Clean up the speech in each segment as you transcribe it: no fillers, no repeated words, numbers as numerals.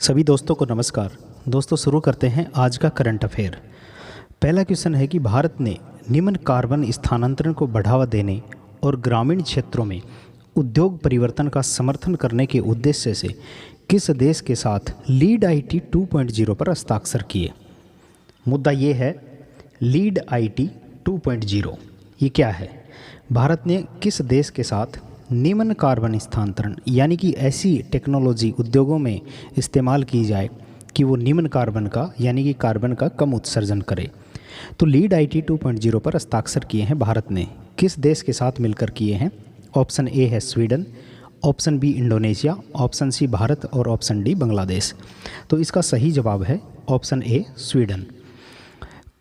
सभी दोस्तों को नमस्कार। दोस्तों शुरू करते हैं आज का करंट अफेयर। पहला क्वेश्चन है कि भारत ने निम्न कार्बन स्थानांतरण को बढ़ावा देने और ग्रामीण क्षेत्रों में उद्योग परिवर्तन का समर्थन करने के उद्देश्य से किस देश के साथ लीड आईटी 2.0 पर हस्ताक्षर किए। मुद्दा ये है लीड आईटी 2.0 ये क्या है। भारत ने किस देश के साथ निम्न कार्बन स्थानांतरण यानी कि ऐसी टेक्नोलॉजी उद्योगों में इस्तेमाल की जाए कि वो निम्न कार्बन का यानी कि कार्बन का कम उत्सर्जन करे। तो लीड आईटी 2.0 पर हस्ताक्षर किए हैं भारत ने। किस देश के साथ मिलकर किए हैं? ऑप्शन ए है Sweden, option B Indonesia, option C Bharat और ऑप्शन डी बांग्लादेश। तो इसका सही जवाब है ऑप्शन ए स्वीडन।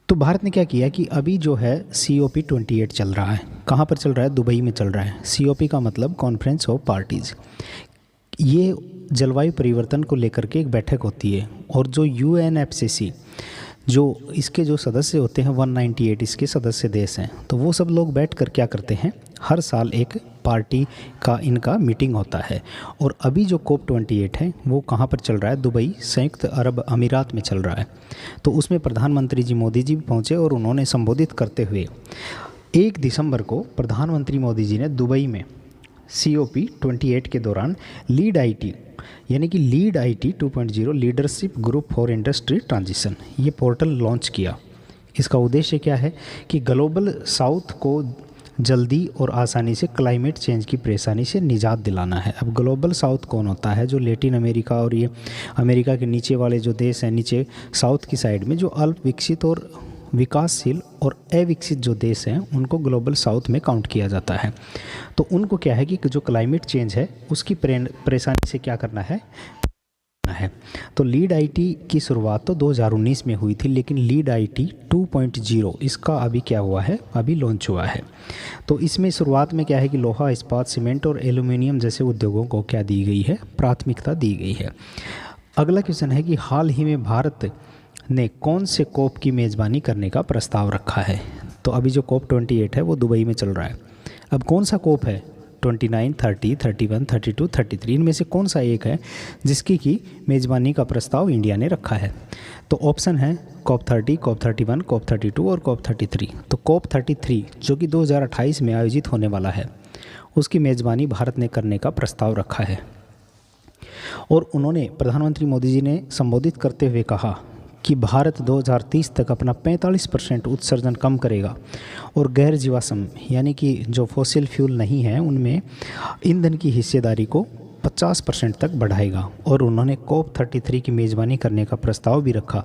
तो भारत ने क्या किया कि अभी जो है COP28 चल रहा है। कहाँ पर चल रहा है? दुबई में चल रहा है। COP का मतलब कॉन्फ्रेंस ऑफ पार्टीज़। ये जलवायु परिवर्तन को लेकर के एक बैठक होती है और जो UNFCCC जो इसके जो सदस्य होते हैं 198 इसके सदस्य देश हैं, तो वो सब लोग बैठ कर क्या करते हैं, हर साल एक पार्टी का इनका मीटिंग होता है। और अभी जो COP28 है वो कहाँ पर चल रहा है? दुबई, संयुक्त अरब अमीरात में चल रहा है। तो उसमें प्रधानमंत्री जी मोदी जी भी पहुँचे और उन्होंने संबोधित करते हुए 1 दिसंबर को प्रधानमंत्री मोदी जी ने दुबई में COP28 के दौरान लीड आईटी यानी कि lead IT 2.0 leadership group for industry transition ये पोर्टल लॉन्च किया। इसका उद्देश्य क्या है कि ग्लोबल साउथ को जल्दी और आसानी से क्लाइमेट चेंज की परेशानी से निजात दिलाना है। अब ग्लोबल साउथ कौन होता है? जो लैटिन अमेरिका और ये अमेरिका के नीचे वाले जो देश हैं, नीचे साउथ की साइड में जो अल्प विकसित और विकासशील और अविकसित जो देश हैं उनको ग्लोबल साउथ में काउंट किया जाता है। तो उनको क्या है कि जो क्लाइमेट चेंज है उसकी परेशानी से क्या करना है। तो लीड आईटी की शुरुआत तो 2019 में हुई थी, लेकिन लीड आईटी 2.0 इसका अभी क्या हुआ है, अभी लॉन्च हुआ है। तो इसमें शुरुआत में क्या है कि लोहा, इस्पात, सीमेंट और एल्यूमिनियम जैसे उद्योगों को क्या दी गई है, प्राथमिकता दी गई है। अगला क्वेश्चन है कि हाल ही में भारत ने कौन से कोप की मेज़बानी करने का प्रस्ताव रखा है। तो अभी जो COP28 है वो दुबई में चल रहा है। अब कौन सा कोप है? 29, 30, 31, 32, 33 इनमें से कौन सा एक है जिसकी की मेज़बानी का प्रस्ताव इंडिया ने रखा है? तो ऑप्शन है COP30, COP31, COP32 और COP33। तो COP33 जो कि 2028 में आयोजित होने वाला है उसकी मेज़बानी भारत ने करने का प्रस्ताव रखा है। और उन्होंने प्रधानमंत्री मोदी जी ने संबोधित करते हुए कहा कि भारत 2030 तक अपना 45% उत्सर्जन कम करेगा और गैर जीवाश्म यानी कि जो फॉसिल फ्यूल नहीं है उनमें ईंधन की हिस्सेदारी को 50% तक बढ़ाएगा। और उन्होंने COP33 की मेज़बानी करने का प्रस्ताव भी रखा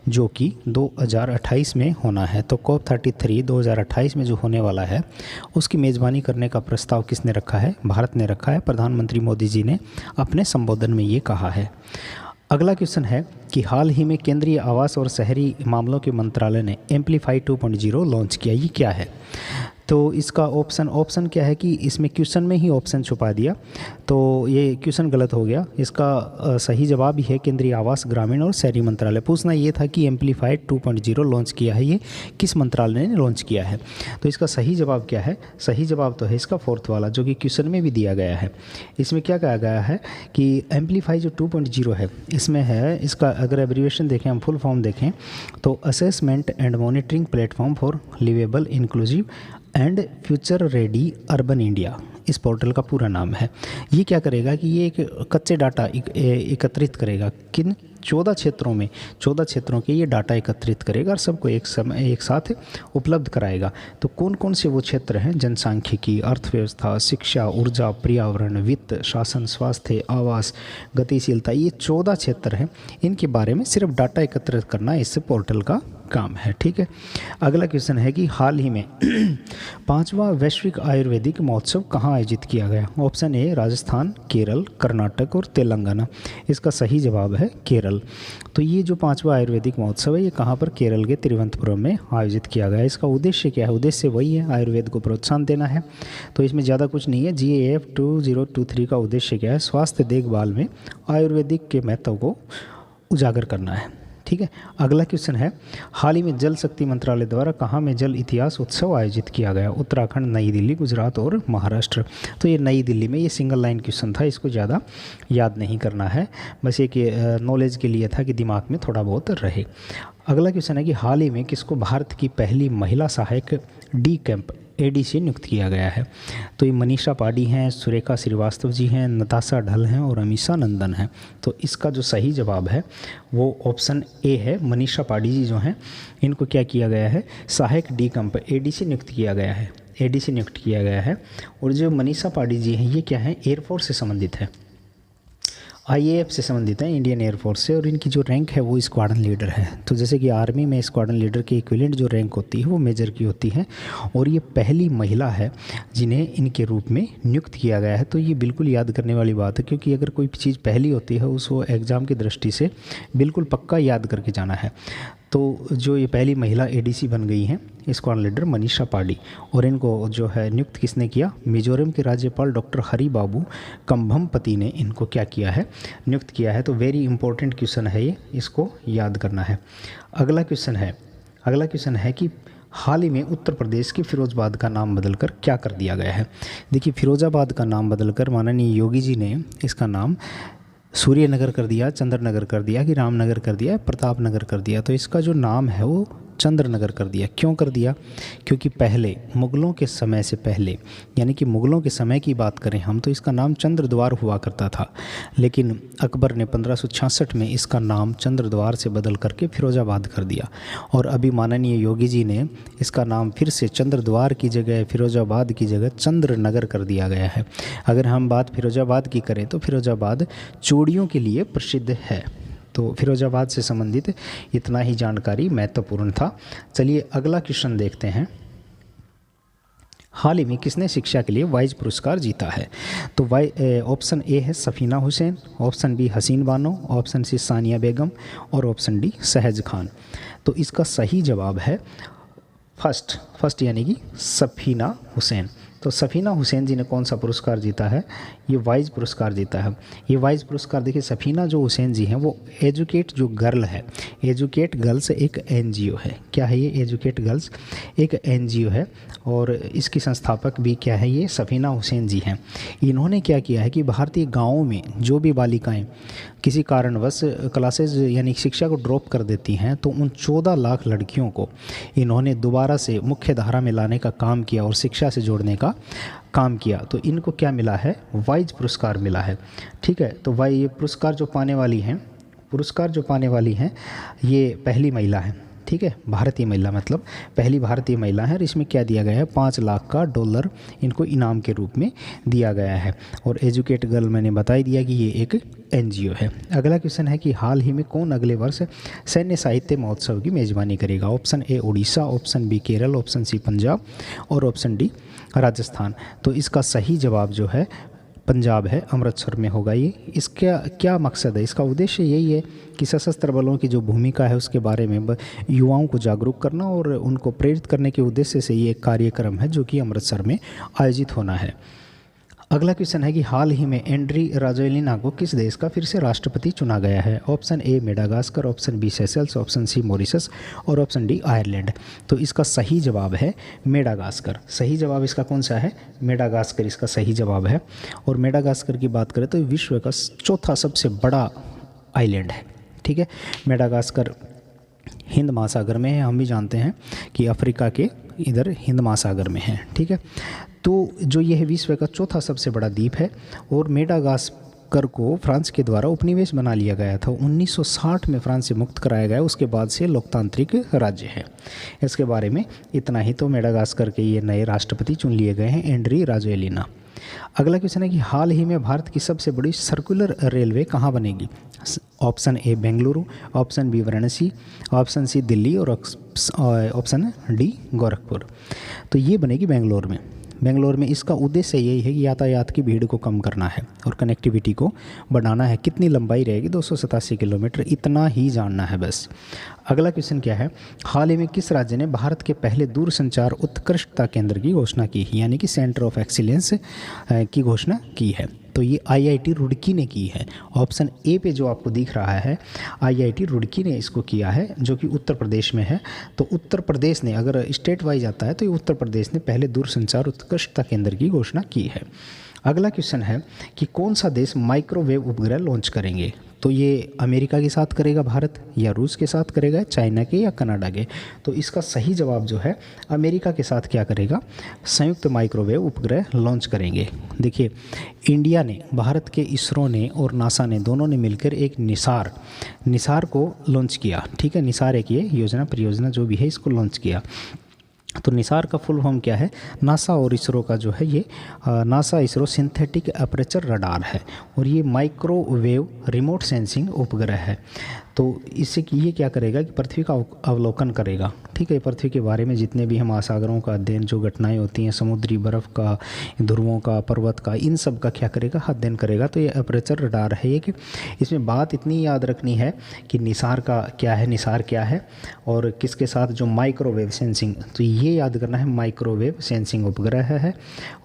जो कि 2028 में होना है। तो COP33 2028 में जो होने वाला है उसकी मेज़बानी करने का प्रस्ताव किसने रखा है? भारत ने रखा है। प्रधानमंत्री मोदी जी ने अपने संबोधन में ये कहा है। अगला क्वेश्चन है कि हाल ही में केंद्रीय आवास और शहरी मामलों के मंत्रालय ने एम्प्लीफाई 2.0 लॉन्च किया। ये क्या है? तो इसका ऑप्शन क्या है कि इसमें क्वेश्चन में ही ऑप्शन छुपा दिया, तो ये क्वेश्चन गलत हो गया। इसका सही जवाब ही है केंद्रीय आवास, ग्रामीण और शहरी मंत्रालय। पूछना ये था कि एम्प्लीफाइड 2.0 लॉन्च किया है ये किस मंत्रालय ने लॉन्च किया है। तो इसका सही जवाब क्या है? सही जवाब तो है इसका फोर्थ वाला जो कि क्वेश्चन में भी दिया गया है। इसमें क्या कहा गया है कि एम्प्लीफाई जो 2.0 है इसमें है, इसका अगर एब्रीविएशन देखें, हम फुल फॉर्म देखें तो assessment and monitoring platform for liveable, inclusive and future ready urban India इस पोर्टल का पूरा नाम है। ये क्या करेगा कि ये एक कच्चे डाटा एकत्रित करेगा। किन 14 क्षेत्रों में 14 क्षेत्रों के ये डाटा एकत्रित करेगा और सबको एक साथ उपलब्ध कराएगा। तो कौन कौन से वो क्षेत्र हैं? जनसांख्यिकी, अर्थव्यवस्था, शिक्षा, ऊर्जा, पर्यावरण, वित्त, शासन, स्वास्थ्य, आवास, गतिशीलता, ये 14 क्षेत्र हैं। इनके बारे में सिर्फ डाटा एकत्रित करना इस पोर्टल का काम है। ठीक है। अगला क्वेश्चन है कि हाल ही में 5वां वैश्विक आयुर्वेदिक महोत्सव कहाँ आयोजित किया गया? ऑप्शन ए राजस्थान, केरल, कर्नाटक और तेलंगाना। इसका सही जवाब है केरल। तो ये जो 5वां आयुर्वेदिक महोत्सव है ये कहाँ पर? केरल के तिरुवनंतपुरम में आयोजित किया गया। इसका उद्देश्य क्या है? उद्देश्य वही है, आयुर्वेद को प्रोत्साहन देना है। तो इसमें ज़्यादा कुछ नहीं है। GAF 2023 का उद्देश्य क्या है? स्वास्थ्य देखभाल में आयुर्वेदिक के महत्व को उजागर करना है। ठीक है। अगला क्वेश्चन है, हाल ही में जल शक्ति मंत्रालय द्वारा कहाँ में जल इतिहास उत्सव आयोजित किया गया? उत्तराखंड, नई दिल्ली, गुजरात और महाराष्ट्र। तो ये नई दिल्ली में, ये सिंगल लाइन क्वेश्चन था, इसको ज़्यादा याद नहीं करना है, बस एक नॉलेज के लिए था कि दिमाग में थोड़ा बहुत रहे। अगला क्वेश्चन है कि हाल ही में किसको भारत की पहली महिला सहायक डी कैंप एडीसी नियुक्त किया गया है? तो ये मनीषा पाडी हैं, सुरेखा श्रीवास्तव जी हैं, नताशा ढल हैं और अमीषा नंदन हैं। तो इसका जो सही जवाब है वो ऑप्शन ए है। मनीषा पाडी जी जो हैं, इनको क्या किया गया है? सहायक डी कैंप एडीसी नियुक्त किया गया है, एडीसी नियुक्त किया गया है। और जो मनीषा पाडी जी हैं, ये क्या है? एयरफोर्स से संबंधित है, आईएएफ से संबंधित है, इंडियन एयरफोर्स से, और इनकी जो रैंक है वो स्क्वाड्रन लीडर है। तो जैसे कि आर्मी में स्क्वाड्रन लीडर के इक्विवेलेंट जो रैंक होती है वो मेजर की होती है, और ये पहली महिला है जिन्हें इनके रूप में नियुक्त किया गया है। तो ये बिल्कुल याद करने वाली बात है, क्योंकि अगर कोई चीज़ पहली होती है उसको एग्ज़ाम की दृष्टि से बिल्कुल पक्का याद करके जाना है। तो जो ये पहली महिला एडीसी बन गई हैं स्क्वाड्रन लीडर मनीषा पाडी, और इनको जो है नियुक्त किसने किया? मिजोरम के राज्यपाल डॉक्टर हरि बाबू कंभमपति ने इनको क्या किया है? नियुक्त किया है। तो वेरी इंपॉर्टेंट क्वेश्चन है ये, इसको याद करना है। अगला क्वेश्चन है कि हाल ही में उत्तर प्रदेश के फिरोजाबाद का नाम बदलकर क्या कर दिया गया है? देखिए, फिरोजाबाद का नाम बदलकर माननीय योगी जी ने इसका नाम सूर्यनगर कर दिया, चंद्रनगर कर दिया, कि रामनगर कर दिया, प्रतापनगर कर दिया। तो इसका जो नाम है वो चंद्रनगर कर दिया। क्यों कर दिया? क्योंकि पहले मुग़लों के समय से पहले, यानी कि मुग़लों के समय की बात करें हम, तो इसका नाम चंद्रद्वार हुआ करता था, लेकिन अकबर ने 1566 में इसका नाम चंद्रद्वार से बदल करके फिरोजाबाद कर दिया। और अभी माननीय योगी जी ने इसका नाम फिर से चंद्रद्वार की जगह, फिरोजाबाद की जगह चंद्रनगर कर दिया गया है। अगर हम बात फिरोजाबाद की करें तो फिरोजाबाद चूड़ियों के लिए प्रसिद्ध है। तो फिरोजाबाद से संबंधित इतना ही जानकारी महत्वपूर्ण था। चलिए अगला क्वेश्चन देखते हैं। हाल ही में किसने शिक्षा के लिए वाइज पुरस्कार जीता है? तो ऑप्शन ए है सफ़ीना हुसैन, ऑप्शन बी हसीन बानो, ऑप्शन सी सानिया बेगम और ऑप्शन डी सहज खान। तो इसका सही जवाब है फर्स्ट यानी कि सफ़ीना हुसैन। तो सफ़ीना हुसैन जी ने कौन सा पुरस्कार जीता है? ये वाइज पुरस्कार जीता है। ये वाइज पुरस्कार देखिए, सफ़ीना जो हुसैन जी हैं वो एजुकेट जो गर्ल है, एजुकेट गर्ल्स एक एनजीओ है। क्या है ये? एजुकेट गर्ल्स एक एनजीओ है, और इसकी संस्थापक भी क्या है? ये सफ़ीना हुसैन जी हैं। इन्होंने क्या किया है कि भारतीय गाँवों में जो भी बालिकाएँ किसी कारणवश क्लासेज यानी शिक्षा को ड्रॉप कर देती हैं, तो उन 14 लाख लड़कियों को इन्होंने दोबारा से मुख्य धारा में लाने का काम किया और शिक्षा से जोड़ने का काम किया। तो इनको क्या मिला है? वाइज पुरस्कार मिला है। ठीक है। तो भाई ये पुरस्कार जो पाने वाली हैं ये पहली महिला है। ठीक है, भारतीय महिला, मतलब पहली भारतीय महिला है। और इसमें क्या दिया गया है? 5 लाख का डॉलर इनको इनाम के रूप में दिया गया है। और एजुकेट गर्ल मैंने बता ही दिया कि ये एक एनजीओ है। अगला क्वेश्चन है कि हाल ही में कौन अगले वर्ष सैन्य साहित्य महोत्सव की मेज़बानी करेगा? Option A Orissa, option B Kerala, option C Punjab और ऑप्शन डी राजस्थान। तो इसका सही जवाब जो है पंजाब है, अमृतसर में होगा ये। इसका क्या मकसद है? इसका उद्देश्य यही है कि सशस्त्र बलों की जो भूमिका है उसके बारे में युवाओं को जागरूक करना और उनको प्रेरित करने के उद्देश्य से ये एक कार्यक्रम है जो कि अमृतसर में आयोजित होना है। अगला क्वेश्चन है कि हाल ही में एंड्री राजोलिना को किस देश का फिर से राष्ट्रपति चुना गया है? Option A Madagascar, option B Seychelles, option C Mauritius और ऑप्शन डी आयरलैंड। तो इसका सही जवाब है मेडागास्कर। सही जवाब इसका कौन सा है? मेडागास्कर इसका सही जवाब है। और मेडागास्कर की बात करें तो विश्व का चौथा सबसे बड़ा आइलैंड है। ठीक है, मेडागास्कर हिंद महासागर में है। हम भी जानते हैं कि अफ्रीका के इधर हिंद महासागर में है। ठीक है, तो जो ये है विश्व का चौथा सबसे बड़ा द्वीप है। और मेडागास्कर को फ्रांस के द्वारा उपनिवेश बना लिया गया था। 1960 में फ्रांस से मुक्त कराया गया, उसके बाद से लोकतांत्रिक राज्य है। इसके बारे में इतना ही। तो मेडागास्कर के ये नए राष्ट्रपति चुन लिए गए हैं, एंड्री राजोलिना। अगला क्वेश्चन है कि हाल ही में भारत की सबसे बड़ी सर्कुलर रेलवे कहाँ बनेगी? Option A Bengaluru, option B Varanasi, option C Delhi और ऑप्शन डी गोरखपुर। तो ये बनेगी बेंगलोर में। बेंगलोर में इसका उद्देश्य यही है कि यातायात की भीड़ को कम करना है और कनेक्टिविटी को बढ़ाना है। कितनी लंबाई रहेगी? 287 किलोमीटर। इतना ही जानना है बस। अगला क्वेश्चन क्या है? हाल ही में किस राज्य ने भारत के पहले दूरसंचार उत्कृष्टता केंद्र की घोषणा की, यानी कि सेंटर ऑफ एक्सीलेंस की घोषणा की है? तो ये आईआईटी रुड़की ने की है। ऑप्शन ए पे जो आपको दिख रहा है आईआईटी रुड़की ने इसको किया है, जो कि उत्तर प्रदेश में है। तो उत्तर प्रदेश ने, अगर स्टेट वाइज आता है तो ये उत्तर प्रदेश ने पहले दूरसंचार उत्कृष्टता केंद्र की घोषणा की है। अगला क्वेश्चन है कि कौन सा देश माइक्रोवेव उपग्रह लॉन्च करेंगे। तो ये अमेरिका के साथ करेगा भारत, या रूस के साथ करेगा, चाइना के या कनाडा के। तो इसका सही जवाब जो है अमेरिका के साथ क्या करेगा, संयुक्त माइक्रोवेव उपग्रह लॉन्च करेंगे। देखिए इंडिया ने, भारत के इसरो ने और नासा ने दोनों ने मिलकर एक निसार को लॉन्च किया। ठीक है, निसार एक ये योजना परियोजना जो भी है इसको लॉन्च किया। तो निसार का फुल फॉर्म क्या है, नासा और इसरो का जो है ये NASA ISRO synthetic aperture radar है, और ये माइक्रोवेव रिमोट सेंसिंग उपग्रह है। तो इससे कि ये क्या करेगा कि पृथ्वी का अवलोकन करेगा। ठीक है, पृथ्वी के बारे में जितने भी हम महासागरों का अध्ययन, जो घटनाएं होती हैं, समुद्री बर्फ़ का, ध्रुवों का, पर्वत का, इन सब का क्या करेगा, अध्ययन करेगा। तो ये अपर्चर रडार है ये। कि इसमें बात इतनी याद रखनी है कि निसार का क्या है, निसार क्या है और किसके साथ, जो माइक्रोवेव सेंसिंग, तो ये याद करना है, माइक्रोवेव सेंसिंग उपग्रह है।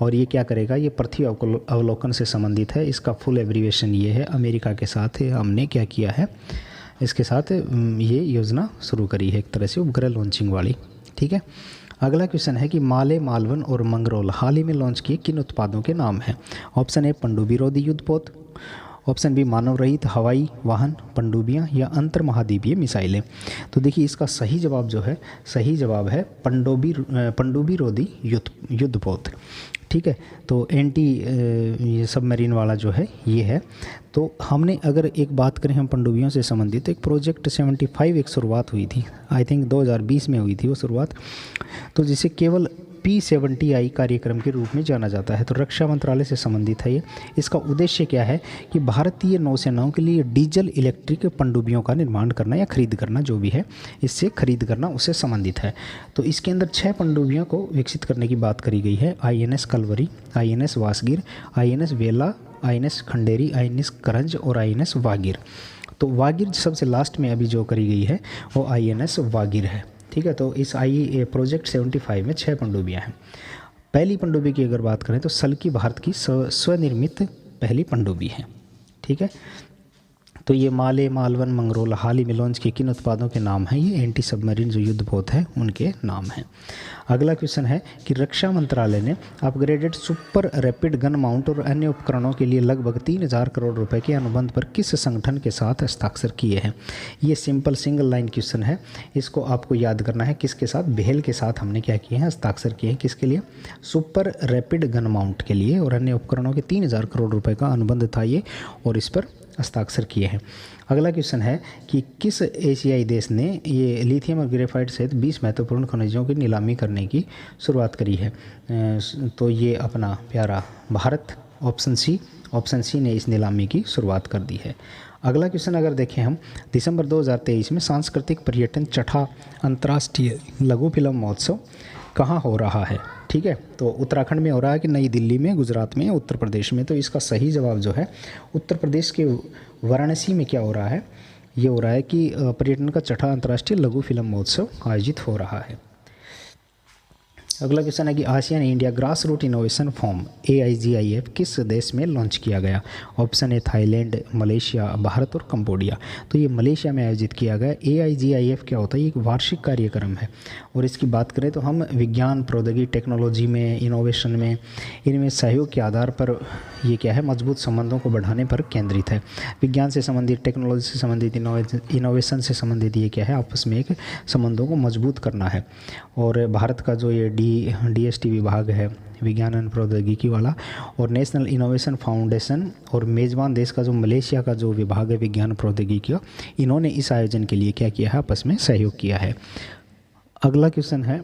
और ये क्या करेगा, ये पृथ्वी अवलोकन से संबंधित है। इसका फुल एब्रीवेशन ये है, अमेरिका के साथ हमने क्या किया है, इसके साथ ये योजना शुरू करी है, एक तरह से उपग्रह लॉन्चिंग वाली। ठीक है, अगला क्वेश्चन है कि माले, मालवन और मंगरोल हाल ही में लॉन्च किए किन उत्पादों के नाम हैं। ऑप्शन ए पनडुब्बी रोधी युद्धपोत, ऑप्शन बी मानव रहित हवाई वाहन पनडुब्बियाँ, या अंतर महाद्वीपीय मिसाइलें। तो देखिए इसका सही जवाब जो है, सही जवाब है पनडुब्बी रोधी युद्धपोत। ठीक है, तो एंटी ये सबमरीन वाला जो है ये है। तो हमने अगर एक बात करें हम पनडुब्बियों से संबंधित, एक प्रोजेक्ट 75 एक शुरुआत हुई थी, आई थिंक 2020 में हुई थी वो शुरुआत, तो जिसे केवल P70I कार्यक्रम के रूप में जाना जाता है। तो रक्षा मंत्रालय से संबंधित है ये। इसका उद्देश्य क्या है कि भारतीय नौसेनाओं के लिए डीजल इलेक्ट्रिक पनडुब्बियों का निर्माण करना या खरीद करना, जो भी है इससे खरीद करना उससे संबंधित है। तो इसके अंदर 6 पनडुब्बियों को विकसित करने की बात करी गई है। INS कलवरी, INS वासगीर, INS वेला, INS खंडेरी, INS करंज और INS वागीर। तो वागीर सबसे लास्ट में अभी जो करी गई है वो INS वागीर है। ठीक है, तो इस प्रोजेक्ट 75 में 6 पनडुब्बियाँ हैं। पहली पनडुब्बी की अगर बात करें तो सल्की भारत की स्वनिर्मित पहली पनडुब्बी है। ठीक है, तो ये माले, मालवन, मंगरोल हाल ही में लॉन्च के किन उत्पादों के नाम हैं, ये एंटी सबमरीन जो युद्धपोत है उनके नाम हैं। अगला क्वेश्चन है कि रक्षा मंत्रालय ने upgraded super rapid gun mount और अन्य उपकरणों के लिए लगभग 3000 करोड़ रुपए के अनुबंध पर किस संगठन के साथ हस्ताक्षर किए हैं। ये सिंपल सिंगल लाइन क्वेश्चन है, इसको आपको याद करना है किसके साथ, बेहल के साथ हमने क्या किए हैं, हस्ताक्षर किए हैं। किसके लिए, सुपर रैपिड गन माउंट के लिए, और अन्य उपकरणों के 3000 करोड़ रुपए का अनुबंध था ये, और इस पर हस्ताक्षर किए हैं। अगला क्वेश्चन है कि किस एशियाई देश ने ये लिथियम और ग्रेफाइट सहित 20 महत्वपूर्ण खनिजों की नीलामी करने की शुरुआत करी है। तो ये अपना प्यारा भारत, ऑप्शन सी ने इस नीलामी की शुरुआत कर दी है। अगला क्वेश्चन अगर देखें हम, दिसंबर 2023 में सांस्कृतिक पर्यटन छठा अंतर्राष्ट्रीय लघु फिल्म महोत्सव कहाँ हो रहा है। ठीक है, तो उत्तराखंड में हो रहा है कि नई दिल्ली में, गुजरात में या उत्तर प्रदेश में। तो इसका सही जवाब जो है उत्तर प्रदेश के वाराणसी में क्या हो रहा है, ये हो रहा है कि पर्यटन का छठा अंतर्राष्ट्रीय लघु फिल्म महोत्सव आयोजित हो रहा है। अगला क्वेश्चन है कि ASEAN India grass root innovation form AIGIF किस देश में लॉन्च किया गया। Option A Thailand, Malaysia, Bharat और कंबोडिया। तो ये मलेशिया में आयोजित किया गया। AIGIF क्या होता है, ये एक वार्षिक कार्यक्रम है, और इसकी बात करें तो हम विज्ञान, प्रौद्योगिकी, टेक्नोलॉजी में, इनोवेशन में, इनमें सहयोग के आधार पर ये क्या है, मजबूत संबंधों को बढ़ाने पर केंद्रित है। विज्ञान से संबंधित, टेक्नोलॉजी से संबंधित, इनोवेशन से संबंधित ये क्या है, आपस में एक संबंधों को मजबूत करना है। और भारत का जो ये DST विभाग है, विज्ञान एवं प्रौद्योगिकी वाला, और नेशनल इनोवेशन फाउंडेशन, और मेज़बान देश का जो मलेशिया का जो विभाग है विज्ञान प्रौद्योगिकी का, इन्होंने इस आयोजन के लिए क्या किया है, आपस में सहयोग किया है। अगला क्वेश्चन है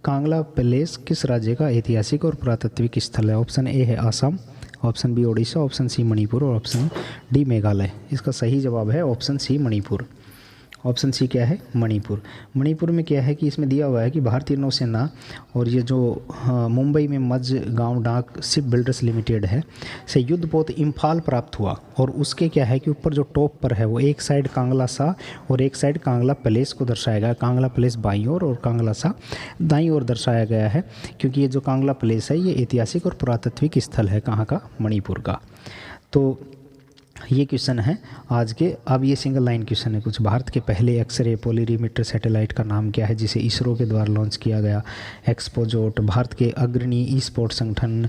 कांगला पैलेस किस राज्य का ऐतिहासिक और पुरातात्विक स्थल है। ऑप्शन ए है Assam, option B Odisha, option C Manipur और ऑप्शन डी मेघालय। इसका सही जवाब है option C Manipur. Option C क्या है, मणिपुर। मणिपुर में क्या है कि इसमें दिया हुआ है कि भारतीय नौसेना और ये जो मुंबई में मझगांव डाक शिप बिल्डर्स लिमिटेड है से युद्धपोत इम्फाल प्राप्त हुआ, और उसके क्या है कि ऊपर जो टॉप पर है वो एक साइड कांगला सा और एक साइड कांगला पैलेस को दर्शाया गया, कांगला पैलेस बाईं ओर और कांगला सा दाईं ओर दर्शाया गया है, क्योंकि ये जो कांगला पैलेस है ये ऐतिहासिक और पुरातात्विक स्थल है कहाँ का, मणिपुर का। तो ये क्वेश्चन है आज के। अब ये सिंगल लाइन क्वेश्चन है कुछ। भारत के पहले एक्सरे पोलरीमीटर सैटेलाइट का नाम क्या है जिसे इसरो के द्वारा लॉन्च किया गया, एक्सपोजोट, भारत के अग्रणी ई स्पोर्ट संगठन।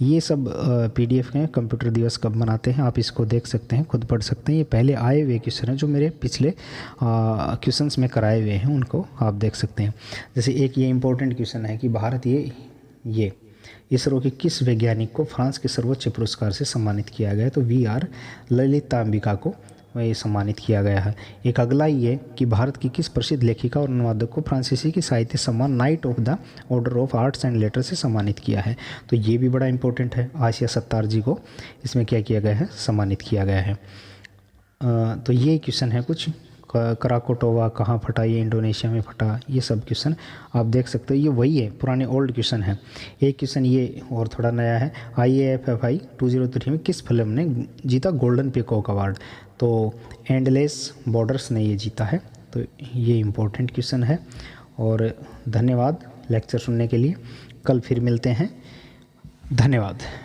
ये सब पीडीएफ हैं। कंप्यूटर दिवस कब मनाते हैं आप इसको देख सकते हैं, खुद पढ़ सकते हैं। ये पहले आए हुए क्वेश्चन हैं जो मेरे पिछले क्वेश्चंस में कराए हुए हैं, उनको आप देख सकते हैं। जैसे एक ये इंपॉर्टेंट क्वेश्चन है कि भारत ये इसरो के किस वैज्ञानिक को फ्रांस के सर्वोच्च पुरस्कार से सम्मानित किया गया है, तो वी.आर. ललितांबिका को ये सम्मानित किया गया है। एक अगला ये कि भारत की किस प्रसिद्ध लेखिका और अनुवादक को फ्रांसीसी की साहित्य सम्मान night of the order of arts and later से सम्मानित किया है, तो ये भी बड़ा इंपॉर्टेंट है। आसिया सत्तार जी को इसमें क्या किया गया है, सम्मानित किया गया है। तो ये क्वेश्चन है कुछ। कराकोटोवा कहाँ फटा, ये इंडोनेशिया में फटा, ये सब क्वेश्चन आप देख सकते हो। ये वही है, पुराने ओल्ड क्वेश्चन है। एक क्वेश्चन ये और थोड़ा नया है, IAFFI 2003 में किस फिल्म ने जीता गोल्डन पीकॉक अवार्ड, तो एंडलेस बॉर्डर्स ने ये जीता है। तो ये इम्पोर्टेंट क्वेश्चन है। और धन्यवाद लेक्चर सुनने के लिए। कल फिर मिलते हैं। धन्यवाद।